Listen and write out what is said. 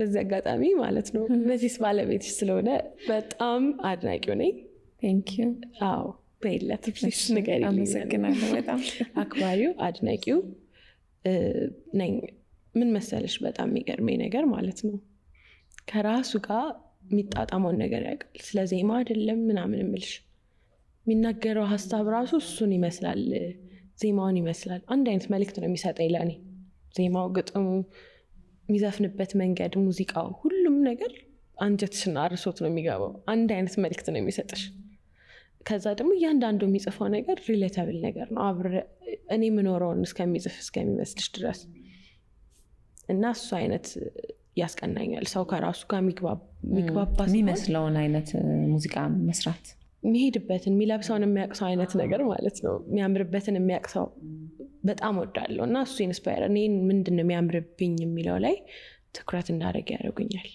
በዚህ አጋጣሚ ማለት ነው በዚህ ባለቤትሽ ስለሆነ በጣም አድናቂው ነኝ። ቴንክ ዩ። አዎ በይለት ፕሊስ ንገሪልኝ። አመሰግናለሁ በጣም አክባሪው አድናቂው ነኝ። ምን መሰለሽ በጣም የሚገርመኝ ነገር ማለት ነው ከራሱ ጋር የሚጣጣመውን ነገር ያውቃል። ስለ ዜማ አይደለም ምናምን እምልሽ የሚናገረው ሀሳብ ራሱ እሱን ይመስላል፣ ዜማውን ይመስላል። አንድ አይነት መልእክት ነው የሚሰጠኝ ለእኔ። ዜማው፣ ግጥሙ፣ የሚዘፍንበት መንገድ፣ ሙዚቃው፣ ሁሉም ነገር አንጀትሽና አርሶት ነው የሚገባው። አንድ አይነት መልእክት ነው የሚሰጥሽ። ከዛ ደግሞ እያንዳንዱ የሚጽፈው ነገር ሪሌታብል ነገር ነው እኔ ምኖረውን እስከሚጽፍ እስከሚመስልሽ ድረስ እና እሱ አይነት ያስቀናኛል። ሰው ከራሱ ጋር የሚግባባ የሚመስለውን አይነት ሙዚቃ መስራት፣ የሚሄድበትን የሚለብሰውን የሚያቅሰው አይነት ነገር ማለት ነው። የሚያምርበትን የሚያቅሰው በጣም ወዳለሁ እና እሱ ኢንስፓየር እኔን ምንድነው የሚያምርብኝ የሚለው ላይ ትኩረት እንዳደረግ ያደርጉኛል።